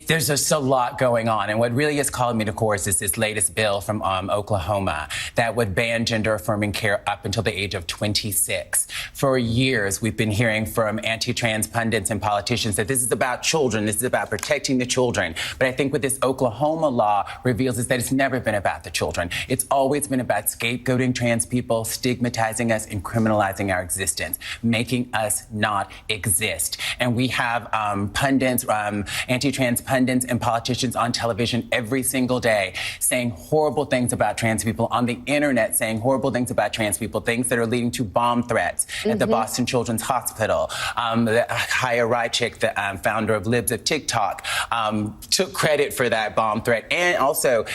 There's just a lot going on. And what really has called me to course is this latest bill from Oklahoma that would ban gender-affirming care up until the age of 26. For years, we've been hearing from anti-trans pundits and politicians that this is about children, this is about protecting the children. But I think what this Oklahoma law reveals is that it's never been about the children. It's always been about scapegoating trans people, stigmatizing us, and criminalizing our existence, making us not exist. And we have pundits, anti-trans pundits and politicians on television every single day saying horrible things about trans people, on the internet saying horrible things about trans people, things that are leading to bomb threats at the Boston Children's Hospital. Chaya Raichik, the founder of Libs of TikTok, took credit for that bomb threat and also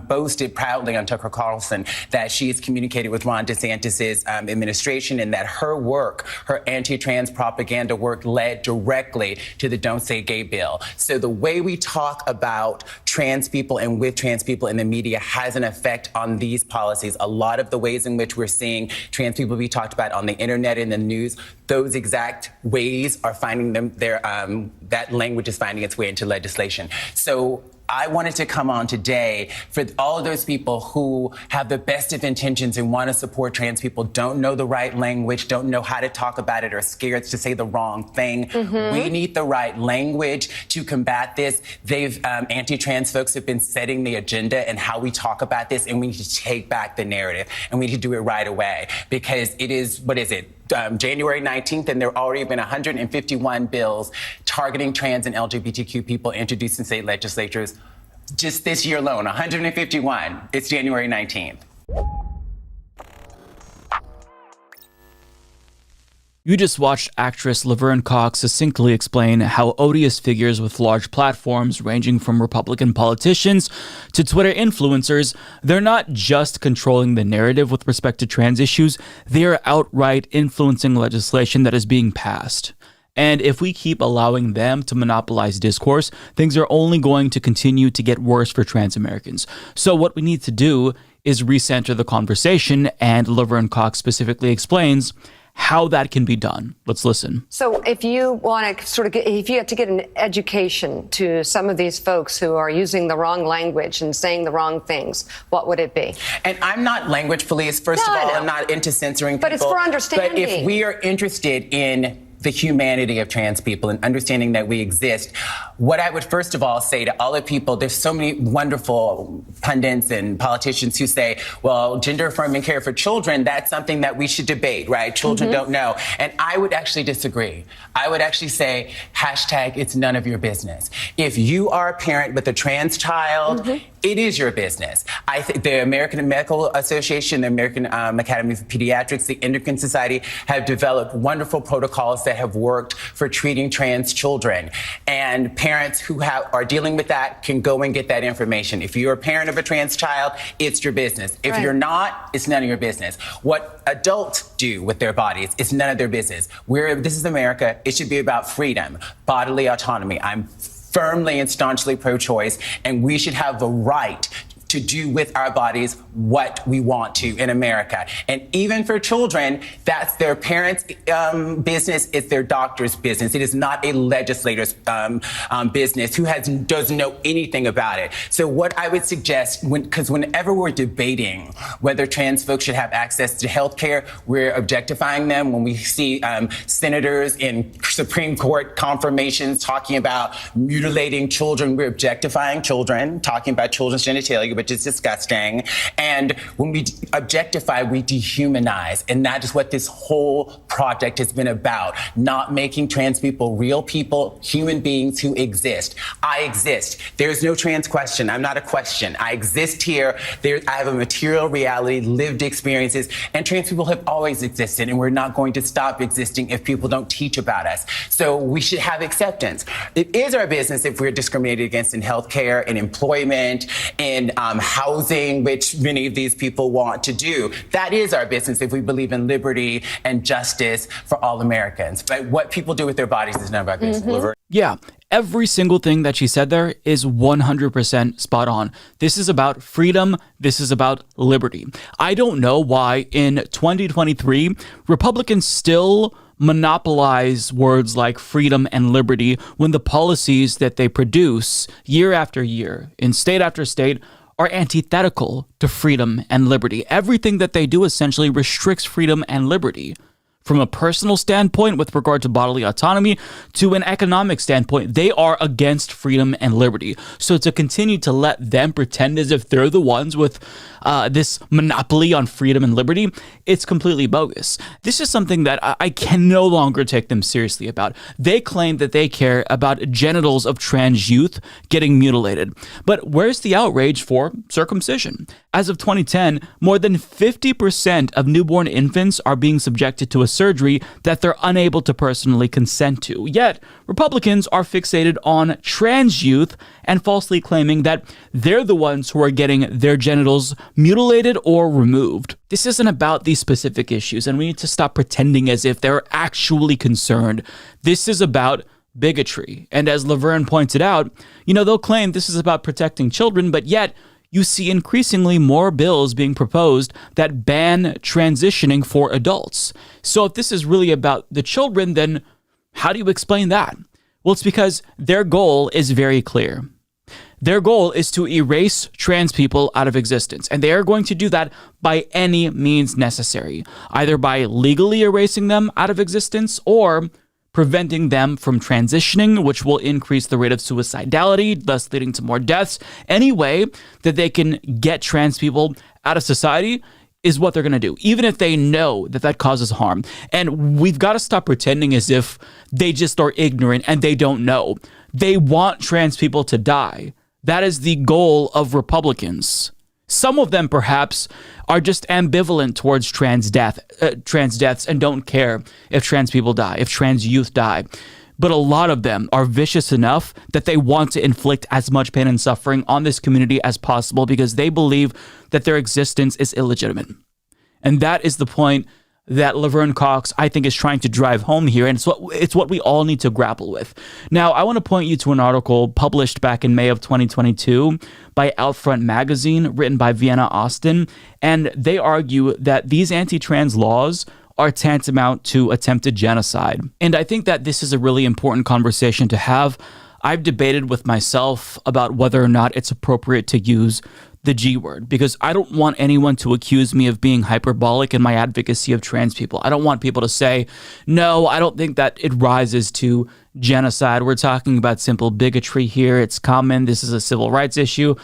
boasted proudly on Tucker Carlson that she has communicated with Ron DeSantis' administration and that her work, her anti-trans propaganda work, led directly to the Don't Say Gay bill. So the way we talk about trans people and with trans people in the media has an effect on these policies. A lot of the ways in which we're seeing trans people be talked about on the internet and the news, those exact ways are finding that language is finding its way into legislation. So I wanted to come on today for all of those people who have the best of intentions and want to support trans people, don't know the right language, don't know how to talk about it, or scared to say the wrong thing. We need the right language to combat this. Anti-trans folks have been setting the agenda and how we talk about this, and we need to take back the narrative, and we need to do it right away because it is, January 19th, and there have already been 151 bills targeting trans and LGBTQ people introduced in state legislatures just this year alone. 151. It's January 19th. You just watched actress Laverne Cox succinctly explain how odious figures with large platforms, ranging from Republican politicians to Twitter influencers, they're not just controlling the narrative with respect to trans issues, they are outright influencing legislation that is being passed. And if we keep allowing them to monopolize discourse, things are only going to continue to get worse for trans Americans. So what we need to do is recenter the conversation, and Laverne Cox specifically explains how that can be done. Let's listen. So if you want to if you have to get an education to some of these folks who are using the wrong language and saying the wrong things, what would it be? And I'm not language police. First of all, I'm not into censoring people. But it's for understanding. But if we are interested in the humanity of trans people and understanding that we exist, what I would first of all say to all the people, there's so many wonderful pundits and politicians who say, well, gender-affirming care for children, that's something that we should debate, right? Children don't know. And I would actually disagree. I would actually say, hashtag, it's none of your business. If you are a parent with a trans child, it is your business. I think the American Medical Association, the American Academy of Pediatrics, the Endocrine Society have developed wonderful protocols that have worked for treating trans children. And parents who are dealing with that can go and get that information. If you're a parent of a trans child, it's your business. If you're not, it's none of your business. What adults do with their bodies, it's none of their business. This is America. It should be about freedom, bodily autonomy. I'm firmly and staunchly pro-choice, and we should have the right to do with our bodies what we want to in America. And even for children, that's their parents' business, it's their doctor's business. It is not a legislator's business who doesn't know anything about it. So what I would suggest, because whenever we're debating whether trans folks should have access to health care, we're objectifying them. When we see senators in Supreme Court confirmations talking about mutilating children, we're objectifying children, talking about children's genitalia, which is disgusting. And when we objectify, we dehumanize. And that is what this whole project has been about, not making trans people real people, human beings who exist. I exist. There's no trans question. I'm not a question. I exist here. I have a material reality, lived experiences, and trans people have always existed, and we're not going to stop existing if people don't teach about us. So we should have acceptance. It is our business if we're discriminated against in healthcare, in employment, in housing, which many of these people want to do. That is our business if we believe in liberty and justice for all Americans. But what people do with their bodies is none of our business. Yeah, every single thing that she said there is 100% spot on. This is about freedom. This is about liberty. I don't know why in 2023, Republicans still monopolize words like freedom and liberty when the policies that they produce year after year in state after state are antithetical to freedom and liberty. Everything that they do essentially restricts freedom and liberty. From a personal standpoint with regard to bodily autonomy to an economic standpoint, they are against freedom and liberty. So to continue to let them pretend as if they're the ones with this monopoly on freedom and liberty, it's completely bogus. This is something that I can no longer take them seriously about. They claim that they care about genitals of trans youth getting mutilated. But where's the outrage for circumcision? As of 2010, more than 50% of newborn infants are being subjected to a surgery that they're unable to personally consent to. Yet, Republicans are fixated on trans youth and falsely claiming that they're the ones who are getting their genitals mutilated or removed. This isn't about these specific issues, and we need to stop pretending as if they're actually concerned. This is about bigotry. And as Laverne pointed out, they'll claim this is about protecting children, but yet you see increasingly more bills being proposed that ban transitioning for adults. So if this is really about the children, then how do you explain that? Well, it's because their goal is very clear. Their goal is to erase trans people out of existence, and they are going to do that by any means necessary, either by legally erasing them out of existence or preventing them from transitioning, which will increase the rate of suicidality, thus leading to more deaths. Any way that they can get trans people out of society is what they're going to do, even if they know that that causes harm. And we've got to stop pretending as if they just are ignorant and they don't know. They want trans people to die. That is the goal of Republicans. Some of them, perhaps, are just ambivalent towards trans deaths and don't care if trans people die, if trans youth die. But a lot of them are vicious enough that they want to inflict as much pain and suffering on this community as possible because they believe that their existence is illegitimate. And that is the point that Laverne Cox, I think, is trying to drive home here, and it's what we all need to grapple with. Now, I want to point you to an article published back in May of 2022 by Outfront magazine, written by Vienna Austin, and they argue that these anti-trans laws are tantamount to attempted genocide. And I think that this is a really important conversation to have. I've debated with myself about whether or not it's appropriate to use the G word, because I don't want anyone to accuse me of being hyperbolic in my advocacy of trans people. I don't want people to say, no, I don't think that it rises to genocide. We're talking about simple bigotry here. It's common. This is a civil rights issue.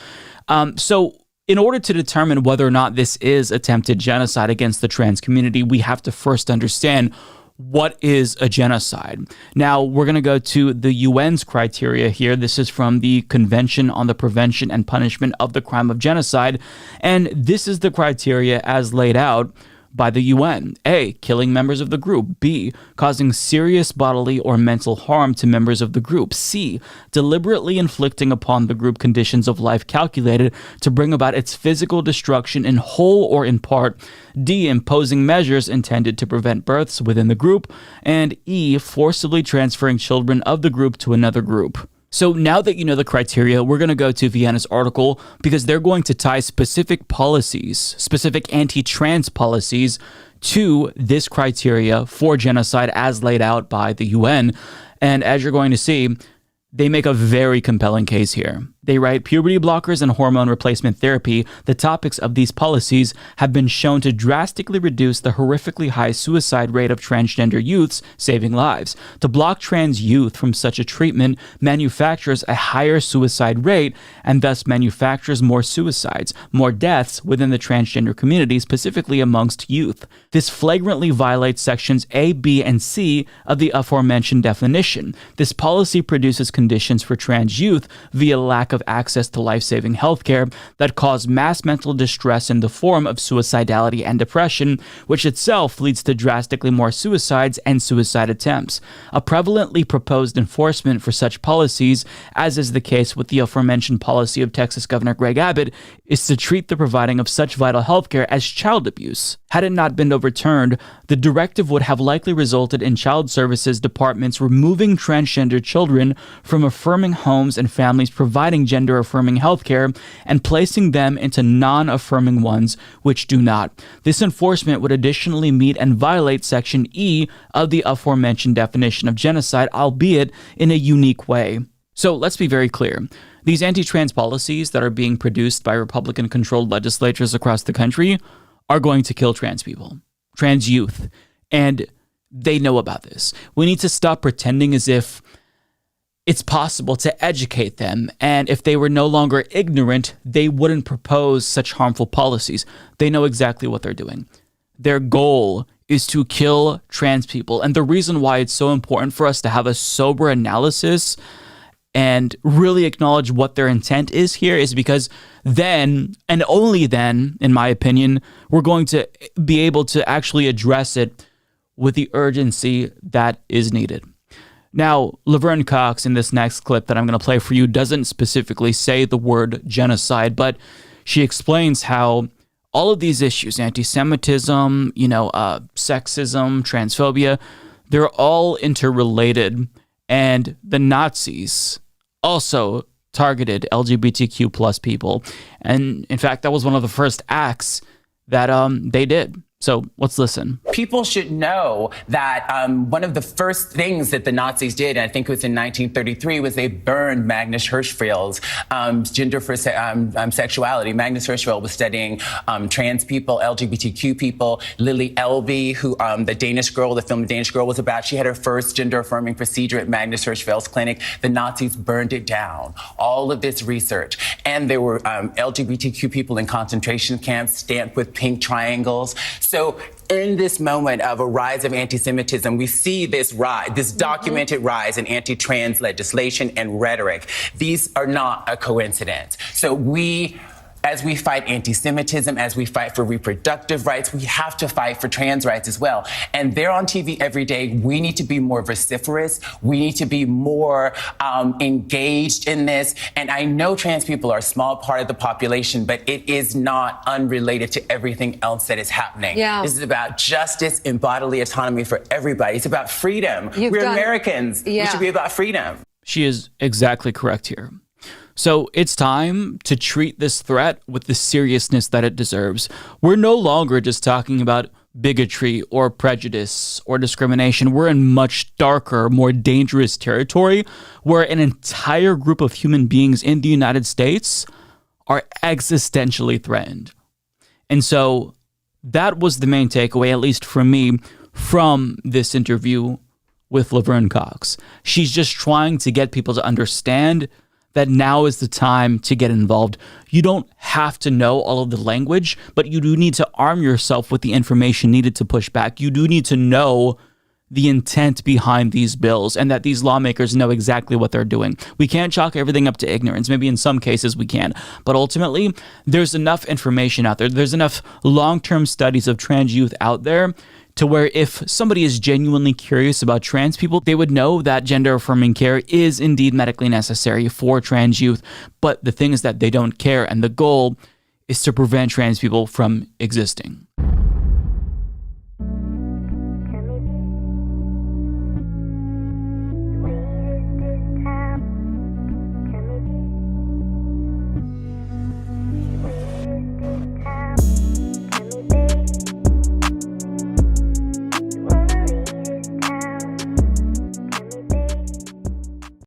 So in order to determine whether or not this is attempted genocide against the trans community, we have to first understand what is a genocide. Now, we're going to go to the UN's criteria here. This is from the Convention on the Prevention and Punishment of the Crime of Genocide, and this is the criteria as laid out by the UN. A, killing members of the group. B, causing serious bodily or mental harm to members of the group. C, deliberately inflicting upon the group conditions of life calculated to bring about its physical destruction in whole or in part. D, imposing measures intended to prevent births within the group. And E, forcibly transferring children of the group to another group. So now that you know the criteria, we're going to go to Vienna's article because they're going to tie specific policies, specific anti-trans policies to this criteria for genocide as laid out by the UN. And as you're going to see, they make a very compelling case here. They write, puberty blockers and hormone replacement therapy, the topics of these policies, have been shown to drastically reduce the horrifically high suicide rate of transgender youths, saving lives. To block trans youth from such a treatment manufactures a higher suicide rate and thus manufactures more suicides, more deaths within the transgender community, specifically amongst youth. This flagrantly violates sections A, B, and C of the aforementioned definition. This policy produces conditions for trans youth via lack of access to life-saving healthcare that cause mass mental distress in the form of suicidality and depression, which itself leads to drastically more suicides and suicide attempts. A prevalently proposed enforcement for such policies, as is the case with the aforementioned policy of Texas Governor Greg Abbott, is to treat the providing of such vital healthcare as child abuse. Had it not been overturned, the directive would have likely resulted in child services departments removing transgender children from affirming homes and families providing rejecting gender-affirming healthcare and placing them into non-affirming ones which do not. This enforcement would additionally meet and violate Section E of the aforementioned definition of genocide, albeit in a unique way. So let's be very clear. These anti-trans policies that are being produced by Republican-controlled legislatures across the country are going to kill trans people, trans youth, and they know about this. We need to stop pretending as if it's possible to educate them, and if they were no longer ignorant, they wouldn't propose such harmful policies. They know exactly what they're doing. Their goal is to kill trans people, and the reason why it's so important for us to have a sober analysis and really acknowledge what their intent is here is because then, and only then, in my opinion, we're going to be able to actually address it with the urgency that is needed. Now, Laverne Cox in this next clip that I'm going to play for you doesn't specifically say the word genocide, but she explains how all of these issues, anti-Semitism, sexism, transphobia, they're all interrelated, and the Nazis also targeted LGBTQ plus people. And in fact, that was one of the first acts that they did. So let's listen. People should know that one of the first things that the Nazis did, and I think it was in 1933, was they burned Magnus Hirschfeld's Gender for Sexuality. Magnus Hirschfeld was studying trans people, LGBTQ people. Lily Elvey, who the Danish Girl, the film The Danish Girl was about, she had her first gender-affirming procedure at Magnus Hirschfeld's clinic. The Nazis burned it down. All of this research. And there were LGBTQ people in concentration camps stamped with pink triangles. So in this moment of a rise of anti-Semitism, we see this rise, this documented rise in anti-trans legislation and rhetoric. These are not a coincidence. So as we fight anti-Semitism, as we fight for reproductive rights, we have to fight for trans rights as well. And they're on TV every day. We need to be more vociferous. We need to be more engaged in this. And I know trans people are a small part of the population, but it is not unrelated to everything else that is happening. Yeah. This is about justice and bodily autonomy for everybody. It's about freedom. We're Americans. Yeah. We should be about freedom. She is exactly correct here. So it's time to treat this threat with the seriousness that it deserves. We're no longer just talking about bigotry or prejudice or discrimination. We're in much darker, more dangerous territory where an entire group of human beings in the United States are existentially threatened. And so that was the main takeaway, at least for me, from this interview with Laverne Cox. She's just trying to get people to understand that now is the time to get involved. You don't have to know all of the language, but you do need to arm yourself with the information needed to push back. You do need to know the intent behind these bills and that these lawmakers know exactly what they're doing. We can't chalk everything up to ignorance. Maybe in some cases we can, but ultimately there's enough information out there. There's enough long-term studies of trans youth out there to where if somebody is genuinely curious about trans people, they would know that gender-affirming care is indeed medically necessary for trans youth. But the thing is that they don't care, and the goal is to prevent trans people from existing.